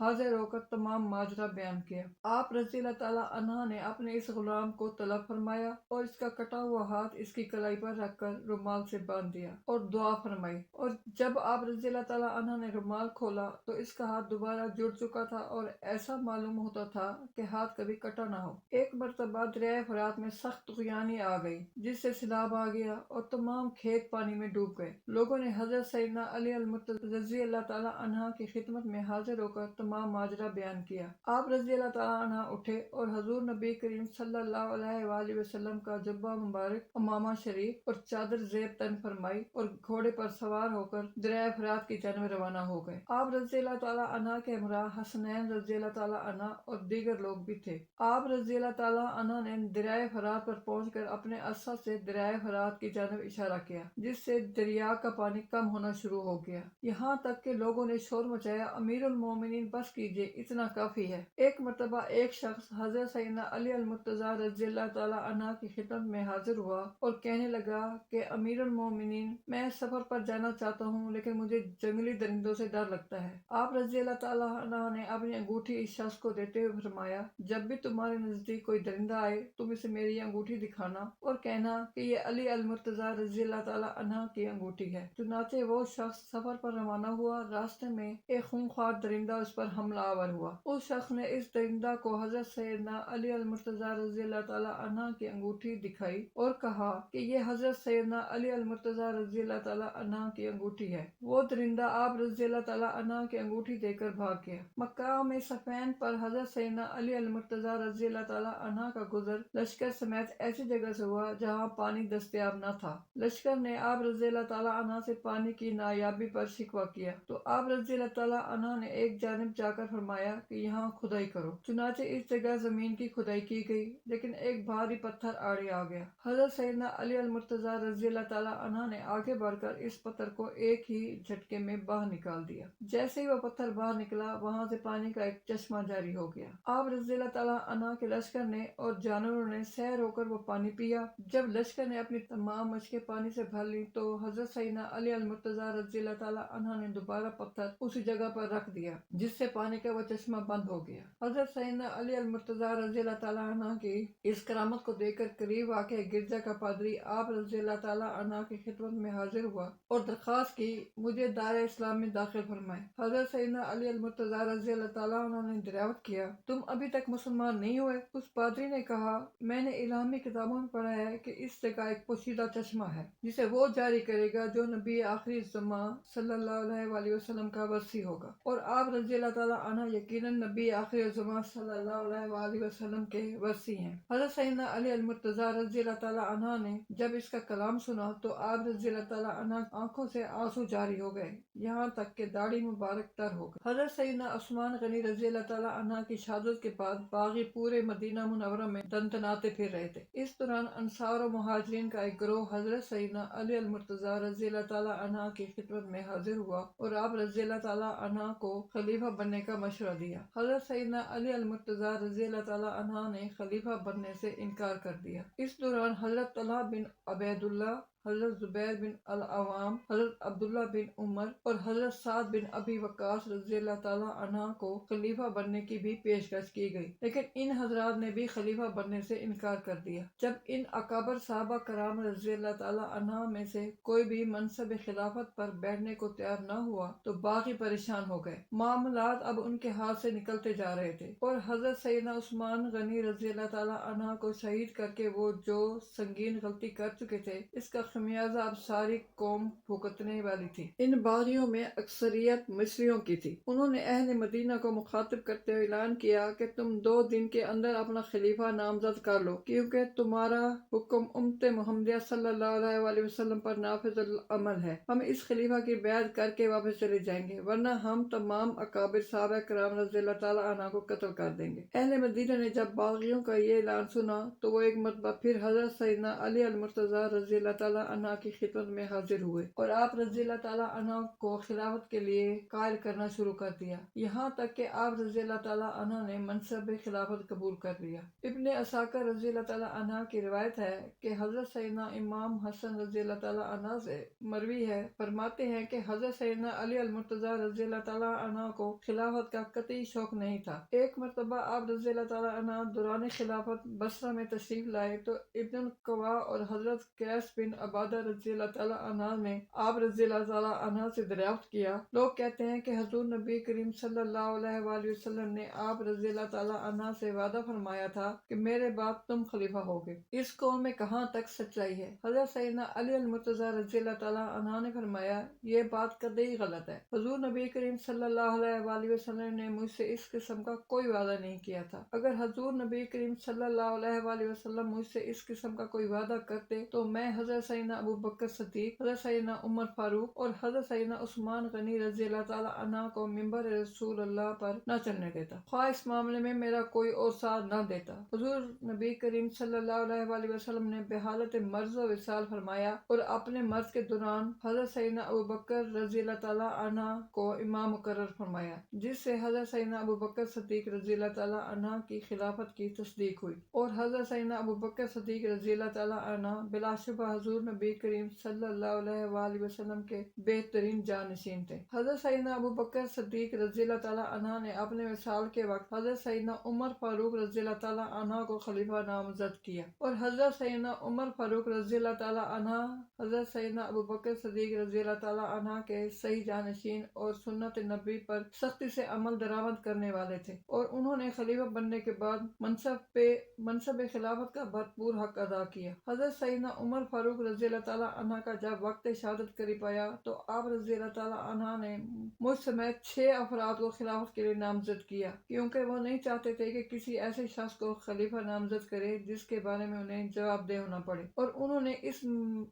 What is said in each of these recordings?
حاضر ہو کر تمام ماجرا بیان کیا۔ آپ رضی اللہ تعالیٰ عنہ نے اپنے اس غلام کو طلب فرمایا اور اس کا کٹا ہوا ہاتھ اس کی کلائی پر رکھ کر رومال سے باندھ دیا اور دعا فرمائی، اور جب آپ رضی اللہ تعالیٰ عنہ نے رومال کھولا تو اس کا ہاتھ دوبارہ جڑ چکا تھا اور ایسا معلوم ہوتا تھا کہ ہاتھ کبھی کٹا نہ ہو۔ ایک مرتبہ دریائے فرات میں سخت طغیانی آ گئی جس سے سیلاب آ گیا اور تمام کھیت پانی میں ڈوب گئے۔ لوگوں نے حضرت سیدنا علی المرتضیٰ رضی اللہ تعالیٰ عنہ کی خدمت میں حاضر ہو کر تمام ماجرا بیان کیا۔ آپ رضی اللہ تعالیٰ عنہ اٹھے اور حضور نبی کریم صلی اللہ علیہ وآلہ وسلم کا جبہ مبارک، عمامہ شریف اور چادر زیب تن فرمائی اور گھوڑے پر سوار ہو کر دریائے فرات کی جانب روانہ ہو گئے۔ آپ رضی اللہ تعالیٰ عنہ کے ہمراہ حسنین رضی اللہ تعالیٰ عنہ اور دیگر لوگ بھی تھے۔ آپ رضی اللہ تعالیٰ عنہ نے دریائے فرات پر پہنچ کر اپنے عصا سے دریائے فرات کی جانب اشارہ کیا، جس سے دریا کا پانی کم ہونا شروع ہو گیا، یہاں تک کہ لوگوں نے شور مچایا، امیر المومنین بس کیجئے، اتنا کافی ہے۔ ایک مرتبہ ایک شخص حضرت سیدنا علی المرتضیٰ رضی اللہ تعالیٰ عنہ کی خدمت میں حاضر ہوا اور کہنے لگا کہ امیر المومنین، میں سفر پر جانا چاہتا ہوں لیکن مجھے جنگلی درندوں سے ڈر لگتا ہے۔ آپ رضی اللہ تعالیٰ عنہ نے اپنی انگوٹھی اس شخص کو دیتے ہوئے فرمایا، جب بھی تمہارے نزدیک کوئی درندہ آئے تم اسے میری انگوٹھی دکھانا اور کہنا کہ یہ علی المرتضیٰ رضی اللہ تعالیٰ عنہ کی انگوٹھی ہے۔ چنانچہ وہ شخص سفر پر روانہ ہوا، راستے میں ایک خونخوار درندہ اس پر حملہ آور ہوا۔ اس شخص نے اس درندہ کو حضرت سیدنا علی المرتضیٰ رضی اللہ تعالیٰ عنہ کی انگوٹھی دکھائی اور کہا کہ یہ حضرت سیدنا علی المرتضیٰ رضی اللہ تعالیٰ عنہ کی انگوٹھی ہے۔ وہ درندہ آپ رضی اللہ تعالیٰ عنہ کی انگوٹھی دے کر بھاگ گیا۔ مقام صفین پر حضرت سیدنا علی المرتضیٰ رضی اللہ تعالیٰ عنہ کا گزر لشکر سمیت ایسی جگہ سے ہوا جہاں پانی دستیاب نہ تھا۔ لشکر نے آپ رضی اللہ تعالیٰ عنہ سے پانی کی نایابی پر شکوہ کیا تو آپ رضی اللہ تعالیٰ عنہ نے ایک جانب جا کر فرمایا کہ یہاں کھدائی کرو۔ چنانچہ اس جگہ زمین کی کھدائی کی گئی لیکن ایک بھاری پتھر آڑے آ گیا۔ حضرت سیدنا علی المرتضیٰ رضی اللہ تعالیٰ عنہ نے آگے بڑھ کر اس پتھر کو ایک ہی جھٹکے میں باہر نکال دیا۔ جیسے ہی وہ پتھر باہر نکلا وہاں سے پانی کا ایک چشمہ جاری ہو گیا۔ آپ رضی اللہ تعالیٰ عنہ کے لشکر نے اور جانوروں نے سیر ہو کر وہ پانی پیا۔ جب لشکر نے اپنی تمام مشقیں پانی سے بھر لی تو حضرت سیدنا علی المرتضیٰ رضی اللہ تعالیٰ عنہ نے دوبارہ پتھر اسی جگہ پر رکھ دیا جس سے پانی کا وہ چشمہ بند ہو گیا۔ حضرت سیدنا علی المرتضیٰ رضی اللہ تعالیٰ عنہ کی اس کرامت کو دیکھ کر قریب واقع گرجا کا پادری آپ رضی اللہ تعالیٰ عنہ کی خدمت میں حاضر ہوا اور درخواست کی مجھے دار اسلام میں داخل فرمائے۔ حضرت سیدنا علی المرتضیٰ رضی اللہ تعالیٰ عنہ نے دریافت کیا، تم ابھی تک مسلمان نہیں ہوئے؟ اس پادری نے کہا، میں نے الہامی کتابوں میں پڑھا ہے کہ اس جگہ ایک پوشیدہ چشمہ ہے جسے وہ جاری کرے گا جو نبی آخری زمان صلی اللہ علیہ وآلہ وسلم کا وصی ہوگا، اور آپ رضی اللہ تعالیٰ عنہ یقیناً نبی آخری زمان صلی اللہ علیہ وآلہ وسلم کے وصی ہیں۔ حضرت سیدنا علی المرتضیٰ رضی اللہ تعالیٰ عنہ نے جب اس کا کلام سنا تو آپ رضی اللہ تعالیٰ عنہ آنکھوں سے آنسو جاری ہو گئے، یہاں تک کہ داڑھی مبارک تر ہو گئی۔ حضرت سیدنا عثمان غنی رضی اللہ تعالیٰ عنہ کی شہادت کے بعد باغی پورے مدینہ منورہ میں دندناتے پھر رہے تھے۔ اس دوران انصار و مہاجرین کا ایک گروہ حضرت سیدنا علی المرتضیٰ رضی اللہ تعالیٰ عنہ کی خدمت میں حاضر ہوا اور آپ رضی اللہ تعالیٰ عنہ کو خلیفہ بننے کا مشورہ دیا۔ حضرت سیدنا علی المرتضیٰ رضی اللہ تعالیٰ عنہ نے خلیفہ بننے سے انکار کر دیا۔ اس دوران حضرت طلحہ بن عبید اللہ، حضرت زبیر بن العوام، حضرت عبداللہ بن عمر اور حضرت سعد بن ابی وقاص رضی اللہ تعالیٰ عنہ کو خلیفہ بننے کی بھی پیشکش کی گئی، لیکن ان حضرات نے بھی خلیفہ بننے سے انکار کر دیا۔ جب ان اکابر صحابہ کرام رضی اللہ تعالیٰ عنہ میں سے کوئی بھی منصب خلافت پر بیٹھنے کو تیار نہ ہوا تو باقی پریشان ہو گئے۔ معاملات اب ان کے ہاتھ سے نکلتے جا رہے تھے اور حضرت سیدنا عثمان غنی رضی اللہ تعالیٰ عنہ کو شہید کر کے وہ جو سنگین غلطی کر چکے تھے اس کا خمیازہ اب ساری قوم بھگتنے والی تھی۔ ان باغیوں میں اکثریت مصریوں کی تھی۔ انہوں نے اہل مدینہ کو مخاطب کرتے ہوئے اعلان کیا کہ تم 2 دن کے اندر اپنا خلیفہ نامزد کر لو، کیونکہ تمہارا حکم امت محمدیہ صلی اللہ علیہ وآلہ وسلم پر نافذ العمل ہے۔ ہم اس خلیفہ کی بیعت کر کے واپس چلے جائیں گے، ورنہ ہم تمام اکابر صحابہ کرام رضی اللہ تعالیٰ عنہ کو قتل کر دیں گے۔ اہل مدینہ نے جب باغیوں کا یہ اعلان سنا تو وہ ایک مرتبہ پھر حضرت سیدنا علی المرتضیٰ رضی اللہ تعالیٰ تعالیٰ عنہ کی خدمت میں حاضر ہوئے اور آپ رضی اللہ تعالیٰ عنہ کو خلافت کے لیے قائل کرنا شروع کر دیا، یہاں تک کہ آپ رضی اللہ تعالیٰ عنہ نے منصب خلافت قبول کر لیا۔ ابن عساکر رضی اللہ تعالیٰ عنہ کی روایت ہے کہ حضرت سیدنا امام حسن رضی اللہ تعالیٰ عنہ سے مروی ہے، فرماتے ہیں کہ حضرت سیدنا علی المرتضیٰ رضی اللہ تعالیٰ عنہ کو خلافت کا قطعی شوق نہیں تھا۔ ایک مرتبہ آپ رضی اللہ تعالیٰ عنہ دوران خلافت بصرہ میں تشریف لائے تو ابن القوا اور حضرت قیس بن عبادہ رضی اللہ تعالیٰ عنہ نے آپ رضی اللہ تعالیٰ عنہ سے دریافت کیا، لوگ کہتے ہیں کہ حضور نبی کریم صلی اللہ علیہ وآلہ وسلم نے آپ رضی اللہ تعالیٰ عنہ سے وعدہ فرمایا تھا کہ میرے بعد تم خلیفہ ہوگے، اس قول میں کہاں تک سچائی ہے؟ حضرت سیدنا علی المرتضیٰ رضی اللہ تعالیٰ عنہ نے فرمایا، یہ بات قطعی غلط ہے، حضور نبی کریم صلی اللہ علیہ وآلہ وسلم نے مجھ سے اس قسم کا کوئی وعدہ نہیں کیا تھا۔ اگر حضور نبی کریم صلی اللہ علیہ وآلہ وسلم مجھ سے اس قسم کا کوئی وعدہ کرتے تو میں حضرت سیدنا ابو بکر صدیق، حضرت سیدنا عمر فاروق اور حضرت سیدنا عثمان غنی رضی اللہ تعالیٰ عنہ کو منبر رسول اللہ پر نہ چڑھنے دیتا، خواہ اس معاملے میں میرا کوئی اور ساتھ نہ دیتا۔ حضور نبی کریم صلی اللہ علیہ وآلہ وسلم نے بحالت مرض و وصال فرمایا اور اپنے مرض کے دوران حضرت سیدنا ابو بکر رضی اللہ تعالیٰ عنہ کو امام مقرر فرمایا، جس سے حضرت سیدنا ابو بکر صدیق رضی اللہ تعالیٰ عنہ کی خلافت کی تصدیق ہوئی اور حضرت سیدنا ابو بکر صدیق رضی اللہ تعالیٰ عنہ بلا شبہ حضور نبی کریم صلی اللہ علیہ وآلہ وسلم کے بہترین جانشین تھے۔ حضرت سیدنا ابو بکر صدیق رضی اللہ تعالیٰ عنہ نے اپنے وصال کے وقت حضرت سیدنا عمر فاروق رضی اللہ تعالیٰ عنہ کو خلیفہ نامزد کیا اور حضرت سیدنا عمر فاروق رضی اللہ تعالیٰ عنہ حضرت سیدنا ابو بکر صدیق رضی اللہ تعالیٰ عنہ کے صحیح جانشین اور سنت نبی پر سختی سے عمل درآمد کرنے والے تھے، اور انہوں نے خلیفہ بننے کے بعد منصب خلافت کا بھرپور حق ادا کیا۔ حضرت سیدنا عمر فاروق رضی اللہ تعالیٰ عنہ کا جب وقت شہادت قریب آیا تو آپ رضی اللہ تعالیٰ عنہ نے مجھ سمیت 6 افراد کو خلافت کے لیے نامزد کیا، کیونکہ وہ نہیں چاہتے تھے کہ کسی ایسے شخص کو خلیفہ نامزد کرے جس کے بارے میں انہیں جواب دہ ہونا پڑے، اور انہوں نے اس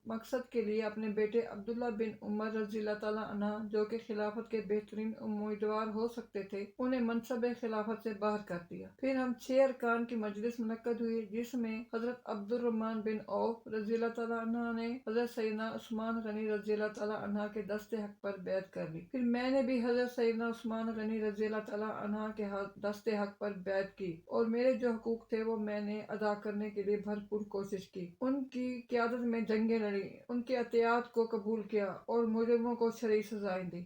مقصد کے لیے اپنے بیٹے عبداللہ بن عمر رضی اللہ تعالیٰ عنہ جو کہ خلافت کے بہترین امیدوار ہو سکتے تھے، انہیں منصب خلافت سے باہر کر دیا۔ پھر ہم 6 ارکان کی مجلس منعقد ہوئی، جس میں حضرت عبد الرحمن بن عوف رضی اللہ تعالیٰ عنہ نے حضرت سیدنا عثمان غنی رضی اللہ تعالیٰ عنہ کے دست حق پر بیعت کر لی۔ پھر میں نے بھی حضرت سیدنا عثمان غنی رضی اللہ تعالیٰ عنہ کے دست حق پر بیعت کی، اور میرے جو حقوق تھے وہ میں نے ادا کرنے کے لیے بھرپور کوشش کی۔ ان کی قیادت میں جنگیں لڑی، ان کے عطیات کو قبول کیا اور مجرموں کو شرعی سزائیں دی۔